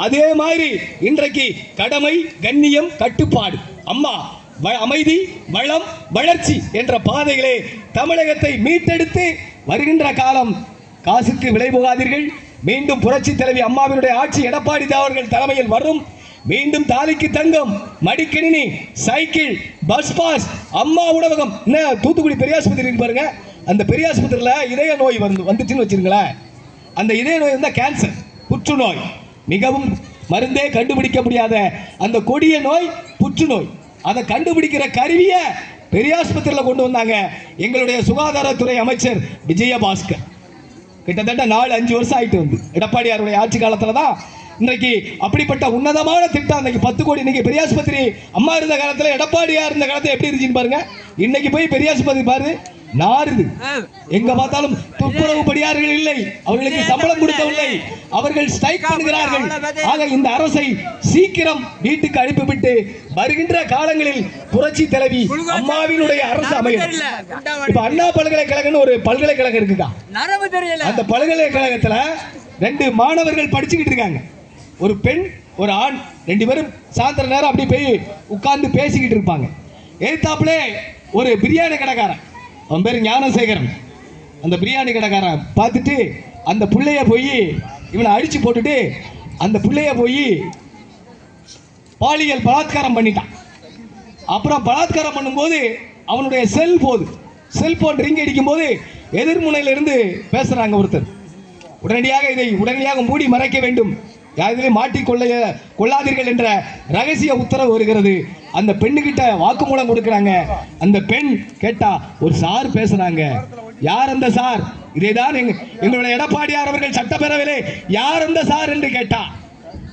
அதே மாதிரி இன்றைக்கு கடமை, கண்ணியம், கட்டுப்பாடு, அம்மா அமைதி, வளம், வளர்ச்சி என்ற பாதைகளே தமிழகத்தை மீட்டெடுத்து வருகின்ற காலம். காசுக்கு விலை போகாதீர்கள். மீண்டும் புரட்சி தலைவி அம்மாவினுடைய ஆட்சி எடப்பாடி அவர்கள் தலைமையில் வரும். மீண்டும் தாலிக்கு தங்கம், மடிக்கணினி, சைக்கிள், பஸ் பாஸ், அம்மா உணவகம். தூத்துக்குடி பெரியாஸ்பத்திரி இருக்கு பாருங்க. அந்த பெரியாஸ்பத்திரியில் இதய நோய் வந்துச்சுன்னு வச்சிருங்களேன். அந்த இதய நோய் வந்தால் கேன்சர், புற்றுநோய், மிகவும் மருந்தே கண்டுபிடிக்க முடியாத அந்த கொடிய நோய் புற்றுநோய். அதை கண்டுபிடிக்கிற கருவியை பெரியாஸ்பத்திரியில் கொண்டு வந்தாங்க எங்களுடைய சுகாதாரத்துறை அமைச்சர் விஜயபாஸ்கர். கிட்டத்தட்ட 4-5 வருஷம் ஆயிட்டு வந்து எடப்பாடியாருடைய ஆட்சி காலத்தில் தான் இன்றைக்கு அப்படிப்பட்ட உன்னதமான திட்டம். இன்னைக்கு 10 கோடி. இன்னைக்கு பெரியாஸ்பத்திரி அம்மா இருந்த காலத்தில், எடப்பாடியார் இருந்த காலத்தில் எப்படி இருந்துச்சுன்னு பாருங்க. இன்னைக்கு போய் பெரியாஸ்பத்திரி பாரு, நாறுது. எங்க பார்த்தாலும் துப்புரவு பணியாளர்கள் இல்லை, அவர்களுக்கு சம்பளம் கொடுக்கவில்லை, அவர்கள் ஸ்ட்ரைக் பண்ணுகிறார்கள். ஆக இந்த அரசை சீக்கிரம் வீட்டுக்கு அனுப்பிவிட்டு வருகின்ற காலங்களில் புரட்சி தலைவி அம்மாவினுடைய அரசு அமையும். இப்ப அண்ணா பல்கலைக்கழகம் ஒரு பல்கலைக்கழகம் இருக்குக்கா. அந்த பல்கலைக்கழகத்துல 2 மாணவர்கள் படிச்சுக்கிட்டு இருக்காங்க. ஒரு பெண், ஒரு ஆண். 2 பேரும் சாயந்தர நேரம் அப்படி போய் உட்கார்ந்து பேசிக்கிட்டு இருப்பாங்க. எதிர்த்தாப்புல ஒரு பிரியாணி கடைக்காரன், அவன் பேர் ஞானசேகரன். அந்த பிரியாணி கடைக்காரன் பார்த்துட்டு அந்த பிள்ளைய போய் இவனை அடிச்சு போட்டுட்டு அந்த பிள்ளைய போய் பாலியல் பலாத்காரம் பண்ணிட்டான். அப்புறம் பலாத்காரம் பண்ணும்போது அவனுடைய செல்போன் ரிங் அடிக்கும் போது எதிர்முனையிலிருந்து பேசுறாங்க ஒருத்தர். உடனடியாக மூடி மறைக்க வேண்டும், யாரிலையும் கொள்ளாதீர்கள் என்ற ரகசிய உத்தரவு வருகிறது. அந்த பெண்ணுகிட்ட வாக்குமூலம் கொடுக்கிறாங்க. அந்த பெண் கேட்டா, ஒரு சார் பேசுறாங்க. யார் அந்த சார்? இதைதான் எங்களுடைய எடப்பாடியார் அவர்கள் சட்டப்பேரவையிலே யார் அந்த சார் என்று கேட்டா,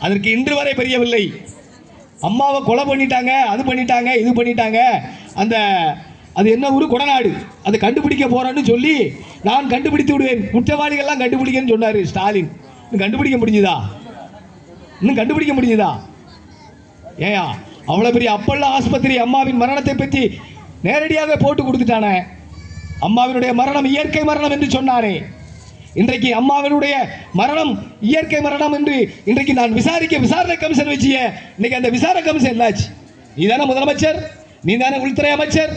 அதற்கு இன்று வரை தெரியவில்லை. அம்மாவை கொலை பண்ணிட்டாங்க, அது பண்ணிட்டாங்க, இது பண்ணிட்டாங்க. அது என்ன ஊரு? கொடநாடு. அதை கண்டுபிடிக்க போறேன்னு சொல்லி நான் கண்டுபிடித்து விடுவேன், குற்றவாளிகள்லாம் கண்டுபிடிக்கன்னு சொன்னாரு ஸ்டாலின். கண்டுபிடிக்க முடிஞ்சுதா? இன்னும் கண்டுபிடிக்க முடியுதா? ஏயா அவ்வளவு பெரிய அப்பல்லோ ஆஸ்பத்திரி அம்மாவின் மரணத்தை பற்றி நேரடியாக போட்டு கொடுத்துட்டானே. அம்மாவினுடைய மரணம் இயற்கை மரணம் என்று சொன்னாரே. இன்றைக்கு அம்மாவினுடைய மரணம் இயற்கை மரணம் என்று இன்றைக்கு நான் விசாரணை கமிஷன் வச்சிய. இன்னைக்கு அந்த விசாரணை கமிஷன் என்னாச்சு? நீதானே முதலமைச்சர், நீதானே உள்துறை அமைச்சர்,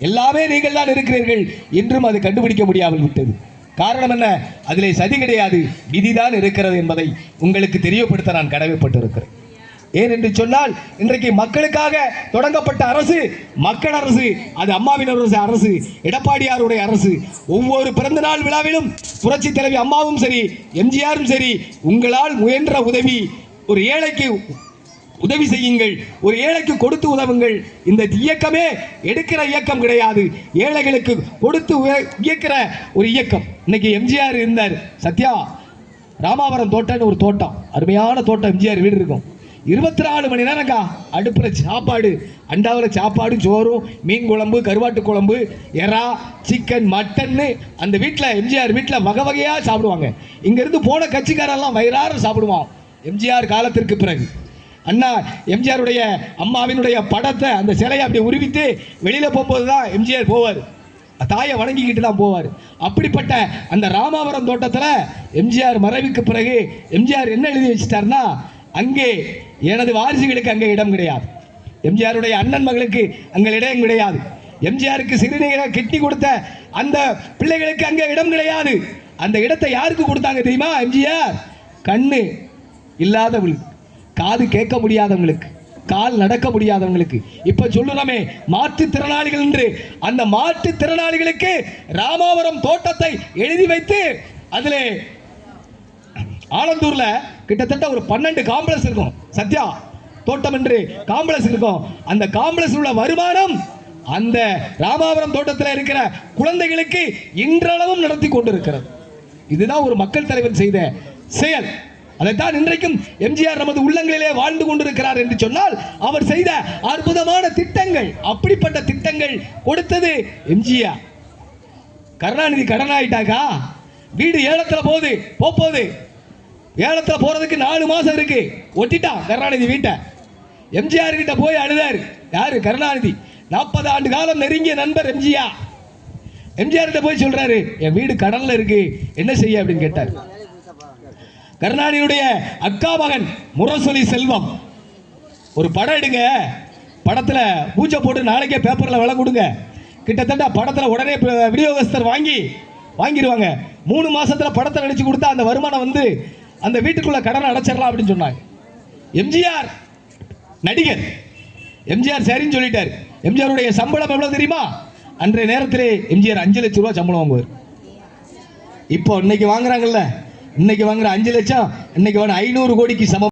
எல்லாமே நீங்கள் தான் இருக்கிறீர்கள். இன்றும் அது கண்டுபிடிக்க முடியாமல் விட்டது. காரணம் என்ன? அதிலே சதி கிடையாது, விதிதான் இருக்கிறது என்பதை உங்களுக்கு தெரியப்படுத்த நான் கடமைப்பட்டிருக்கிறேன். ஏன் என்று சொன்னால், இன்றைக்கு மக்களுக்காக தொடங்கப்பட்ட அரசு மக்கள் அரசு. அது அம்மாவின் அரசு, எடப்பாடியாருடைய அரசு. ஒவ்வொரு பிறந்த நாள் விழாவிலும் புரட்சி தலைவி அம்மாவும் சரி, எம்ஜிஆரும் சரி, உங்களால் முயன்ற உதவி, ஒரு ஏழைக்கு உதவி செய்யுங்கள், ஒரு ஏழைக்கு கொடுத்து உதவுங்கள். இந்த இயக்கமே எடுக்கிற இயக்கம் கிடையாது, ஏழைகளுக்கு கொடுத்து இயக்கிற ஒரு இயக்கம். இன்னைக்கு எம்ஜிஆர் இருந்தார், சத்யா ராமாவரம் தோட்டம்னு ஒரு தோட்டம், அருமையான தோட்டம். எம்ஜிஆர் வீடு இருக்கும். 24 மணி நேரம்க்கா அடுப்புற சாப்பாடு, அண்டாவில் சாப்பாடு, சோறும், மீன் குழம்பு, கருவாட்டு குழம்பு, எறா, சிக்கன், மட்டன்னு அந்த வீட்டில், எம்ஜிஆர் வீட்டில் வகை வகையாக சாப்பிடுவாங்க. இங்கேருந்து போன கட்சிக்காரெல்லாம் வயிறார சாப்பிடுவான். எம்ஜிஆர் காலத்திற்கு பிறகு அண்ணா எம்ஜிஆருடைய அம்மாவினுடைய படத்தை, அந்த சிலையை அப்படி உருவித்து வெளியில் போகும்போது தான் எம்ஜிஆர் போவார், தாயை வணங்கிக்கிட்டு தான் போவார். அப்படிப்பட்ட அந்த ராமாவரம் தோட்டத்தில் எம்ஜிஆர் மறைவுக்கு பிறகு எம்ஜிஆர் என்ன எழுதி வச்சிட்டார்னா, அங்கே எனது வாரிசுகளுக்கு அங்கே இடம் கிடையாது, எம்ஜிஆருடைய அண்ணன் மகளுக்கு அங்கே இடம் கிடையாது, எம்ஜிஆருக்கு சிறுநீரை கட்டி கொடுத்த அந்த பிள்ளைகளுக்கு அங்கே இடம் கிடையாது. அந்த இடத்தை யாருக்கு கொடுத்தாங்க தெரியுமா? எம்ஜிஆர் கண்ணு இல்லாதவங்களுக்கு, காது கேட்க முடியாதவங்களுக்கு, கால் நடக்க முடியாதவங்களுக்கு, இப்ப சொல்லுறமே மாற்றுத்திறனாளிகள் என்று, அந்த மாற்றுத்திறனாளிகளுக்கு ராமாவரம் தோட்டத்தை எழுதி வைத்து அதிலே ஆலந்தூர்ல கிட்டத்தட்ட ஒரு 12 காம்ப்ளெக்ஸ் இருக்கும். சத்யா தோட்டம் என்று காம்ப்ளெக்ஸ் இருக்கும். அந்த காம்ப்ளெக்ஸ் உள்ள வருமானம் அந்த ராமாவரம் தோட்டத்தில் இருக்கிற குழந்தைகளுக்கு இன்றளவும் நடத்தி கொண்டிருக்கிறது. இதுதான் ஒரு மக்கள் தலைவர் செய்த செயல். அதைத்தான் இன்றைக்கும் எம்ஜிஆர் நமது உள்ளங்களிலே வாழ்ந்து கொண்டிருக்கிறார் என்று சொன்னால் அவர் செய்த அற்புதமான திட்டங்கள். அப்படிப்பட்ட திட்டங்கள் கொடுத்தது எம்ஜிஆர். கருணாநிதி கடன் ஆயிட்டாக்கா, வீடு ஏலத்தில் போகுது, ஏலத்தில் போறதுக்கு 4 மாசம் இருக்கு, ஒட்டிட்டான் கருணாநிதி வீட்டை. எம்ஜிஆர் கிட்ட போய் அழுதாரு. யாரு? கருணாநிதி. 40 ஆண்டு காலம் நெருங்கிய நண்பர் எம்ஜிஆர். எம்ஜிஆர் கிட்ட போய் சொல்றாரு, என் வீடு கடன்ல இருக்கு, என்ன செய்ய அப்படின்னு கேட்டார். கருணாநிதியுடைய அக்கா மகன் முரசொலி செல்வம் ஒரு படம் எடுங்க, படத்துல பூஜை போட்டு நாளைக்கே பேப்பர்ல விலை கொடுங்க, கிட்டத்தட்ட படத்துல உடனே விநியோகஸ்தர் வாங்கிடுவாங்க. 3 மாசத்துல படத்தை நடிச்சு கொடுத்தா அந்த வருமானம் வந்து அந்த வீட்டுக்குள்ள கடன் அடைச்சிடலாம் அப்படின்னு சொன்னாங்க. எம்ஜிஆர் நடிகர், எம்ஜிஆர் சரின்னு சொல்லிட்டார். எம்ஜிஆருடைய சம்பளம் எவ்வளவு தெரியுமா? அன்றைய நேரத்திலே எம்ஜிஆர் 5 லட்சம் ரூபாய் சம்பளம் வாங்குவார். இப்போ இன்னைக்கு வாங்குறாங்கல்ல, இன்னைக்கு வாங்குற 5 லட்சம் இன்னைக்கு 500 கோடிக்கு சமம்.